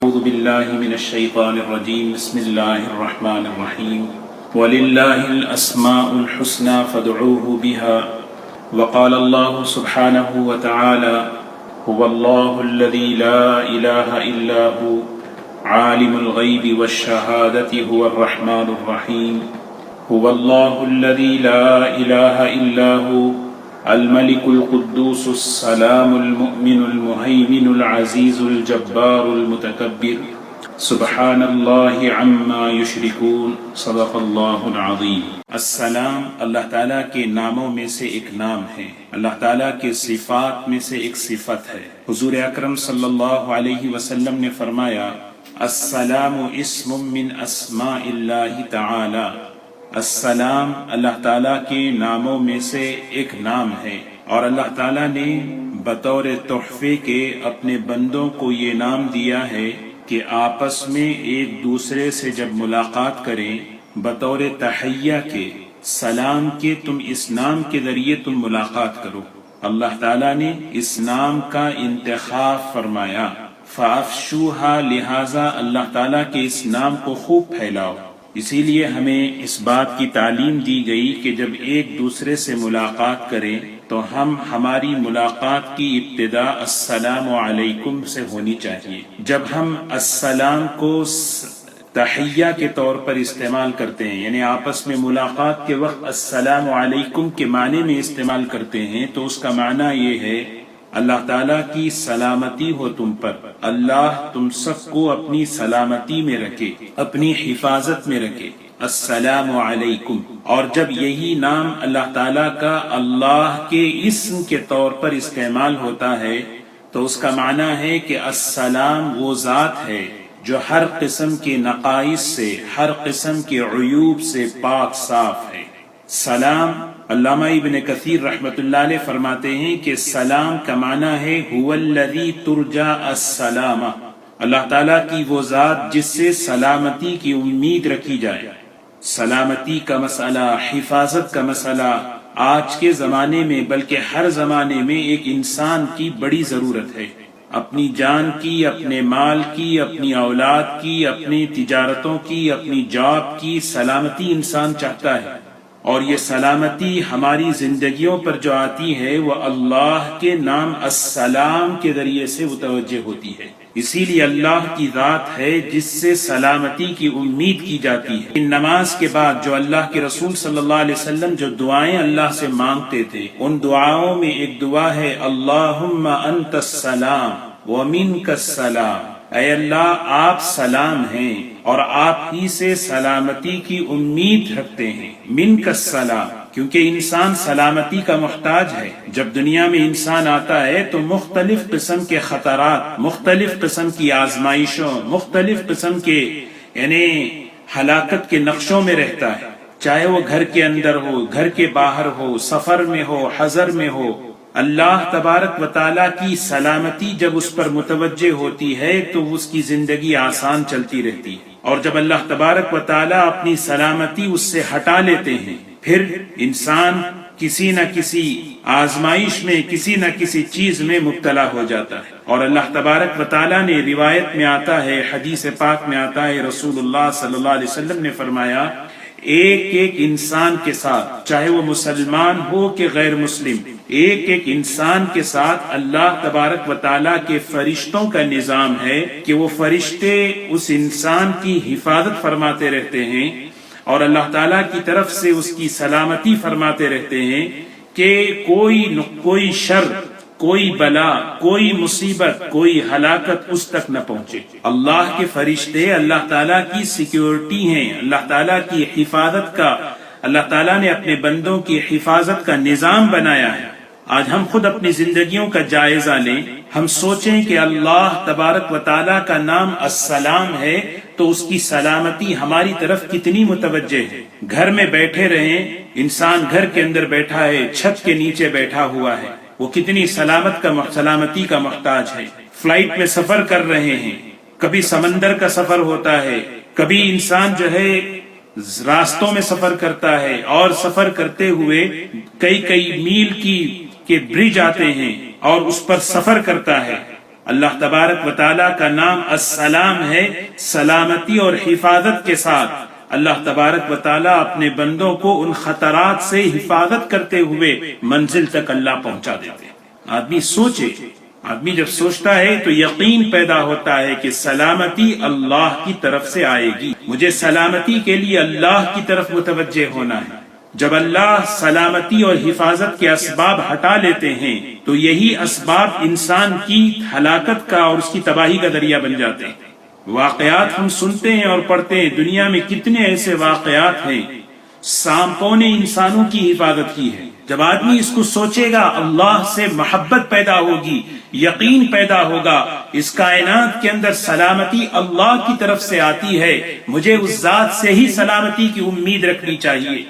أعوذ بالله من الشيطان الرجيم بسم الله الرحمن الرحيم ولله الأسماء الحسنى فادعوه بها وقال الله سبحانه وتعالى هو الله الذي لا إله إلا هو عالم الغيب والشهادة هو الرحمن الرحيم هو الله الذي لا إله إلا هو الملك القدوس السلام المؤمن المهيمن العزيز الجبار المتكبر سبحان الله عما يشركون صدق اللہ العظیم۔ السلام اللہ تعالیٰ کے ناموں میں سے ایک نام ہے، اللہ تعالیٰ کے صفات میں سے ایک صفت ہے۔ حضور اکرم صلی اللہ علیہ وسلم نے فرمایا السلام اسم من اسماء اللہ تعالی، السلام اللہ تعالیٰ کے ناموں میں سے ایک نام ہے، اور اللہ تعالیٰ نے بطور تحفے کے اپنے بندوں کو یہ نام دیا ہے کہ آپس میں ایک دوسرے سے جب ملاقات کریں بطور تحیہ کے، سلام کے، تم اس نام کے ذریعے تم ملاقات کرو۔ اللہ تعالیٰ نے اس نام کا انتخاب فرمایا فَأَفْشُوهَا، لہٰذا اللہ تعالیٰ کے اس نام کو خوب پھیلاؤ۔ اسی لیے ہمیں اس بات کی تعلیم دی گئی کہ جب ایک دوسرے سے ملاقات کریں تو ہماری ملاقات کی ابتدا السلام علیکم سے ہونی چاہیے۔ جب ہم السلام کو تحیہ کے طور پر استعمال کرتے ہیں، یعنی آپس میں ملاقات کے وقت السلام علیکم کے معنی میں استعمال کرتے ہیں، تو اس کا معنی یہ ہے اللہ تعالیٰ کی سلامتی ہو تم پر، اللہ تم سب کو اپنی سلامتی میں رکھے، اپنی حفاظت میں رکھے، السلام علیکم۔ اور جب یہی نام اللہ تعالیٰ کا اللہ کے اسم کے طور پر استعمال ہوتا ہے تو اس کا معنی ہے کہ السلام وہ ذات ہے جو ہر قسم کے نقائص سے، ہر قسم کے عیوب سے پاک صاف ہے۔ سلام، علامہ ابن کثیر رحمۃ اللہ علیہ فرماتے ہیں کہ سلام کا معنی ہے هو الذی ترجى السلامہ، اللہ تعالیٰ کی وہ ذات جس سے سلامتی کی امید رکھی جائے۔ سلامتی کا مسئلہ، حفاظت کا مسئلہ آج کے زمانے میں بلکہ ہر زمانے میں ایک انسان کی بڑی ضرورت ہے۔ اپنی جان کی، اپنے مال کی، اپنی اولاد کی، اپنی تجارتوں کی، اپنی جاب کی سلامتی انسان چاہتا ہے، اور یہ سلامتی ہماری زندگیوں پر جو آتی ہے وہ اللہ کے نام السلام کے ذریعے سے متوجہ ہوتی ہے۔ اسی لیے اللہ کی ذات ہے جس سے سلامتی کی امید کی جاتی ہے۔ ان نماز کے بعد جو اللہ کے رسول صلی اللہ علیہ وسلم جو دعائیں اللہ سے مانگتے تھے، ان دعاؤں میں ایک دعا ہے اللہم انت السلام ومنک السلام، اے اللہ آپ سلام ہیں اور آپ ہی سے سلامتی کی امید رکھتے ہیں۔ منک السلام، کیونکہ انسان سلامتی کا محتاج ہے۔ جب دنیا میں انسان آتا ہے تو مختلف قسم کے خطرات، مختلف قسم کی آزمائشوں، مختلف قسم کے یعنی ہلاکت کے نقشوں میں رہتا ہے، چاہے وہ گھر کے اندر ہو، گھر کے باہر ہو، سفر میں ہو، حضر میں ہو۔ اللہ تبارک و تعالیٰ کی سلامتی جب اس پر متوجہ ہوتی ہے تو اس کی زندگی آسان چلتی رہتی ہے، اور جب اللہ تبارک و تعالیٰ اپنی سلامتی اس سے ہٹا لیتے ہیں پھر انسان کسی نہ کسی آزمائش میں، کسی نہ کسی چیز میں مبتلا ہو جاتا ہے۔ اور اللہ تبارک و تعالیٰ نے روایت میں آتا ہے، حدیث پاک میں آتا ہے، رسول اللہ صلی اللہ علیہ وسلم نے فرمایا ایک ایک انسان کے ساتھ، چاہے وہ مسلمان ہو کہ غیر مسلم، ایک ایک انسان کے ساتھ اللہ تبارک و تعالیٰ کے فرشتوں کا نظام ہے کہ وہ فرشتے اس انسان کی حفاظت فرماتے رہتے ہیں اور اللہ تعالیٰ کی طرف سے اس کی سلامتی فرماتے رہتے ہیں کہ کوئی شر، کوئی بلا، کوئی مصیبت، کوئی ہلاکت اس تک نہ پہنچے۔ اللہ کے فرشتے اللہ تعالیٰ کی سیکیورٹی ہیں، اللہ تعالیٰ کی حفاظت کا، اللہ تعالیٰ نے اپنے بندوں کی حفاظت کا نظام بنایا ہے۔ آج ہم خود اپنی زندگیوں کا جائزہ لیں، ہم سوچیں کہ اللہ تبارک و تعالیٰ کا نام السلام ہے تو اس کی سلامتی ہماری طرف کتنی متوجہ ہے۔ گھر میں بیٹھے رہیں، انسان گھر کے اندر بیٹھا ہے، چھت کے نیچے بیٹھا ہوا ہے، وہ کتنی سلامتی کا محتاج ہے۔ فلائٹ میں سفر کر رہے ہیں، کبھی سمندر کا سفر ہوتا ہے، کبھی انسان جو ہے راستوں میں سفر کرتا ہے، اور سفر کرتے ہوئے کئی میل کے برج آتے ہیں اور اس پر سفر کرتا ہے۔ اللہ تبارک و تعالیٰ کا نام السلام ہے، سلامتی اور حفاظت کے ساتھ۔ اللہ تبارک و تعالیٰ اپنے بندوں کو ان خطرات سے حفاظت کرتے ہوئے منزل تک اللہ پہنچا دیتے ہیں۔ آدمی سوچے، آدمی جب سوچتا ہے تو یقین پیدا ہوتا ہے کہ سلامتی اللہ کی طرف سے آئے گی، مجھے سلامتی کے لیے اللہ کی طرف متوجہ ہونا ہے۔ جب اللہ سلامتی اور حفاظت کے اسباب ہٹا لیتے ہیں تو یہی اسباب انسان کی ہلاکت کا اور اس کی تباہی کا ذریعہ بن جاتے ہیں۔ واقعات ہم سنتے ہیں اور پڑھتے ہیں، دنیا میں کتنے ایسے واقعات ہیں۔ سانپوں نے انسانوں کی حفاظت کی ہے۔ جب آدمی اس کو سوچے گا اللہ سے محبت پیدا ہوگی، یقین پیدا ہوگا، اس کائنات کے اندر سلامتی اللہ کی طرف سے آتی ہے، مجھے اس ذات سے ہی سلامتی کی امید رکھنی چاہیے۔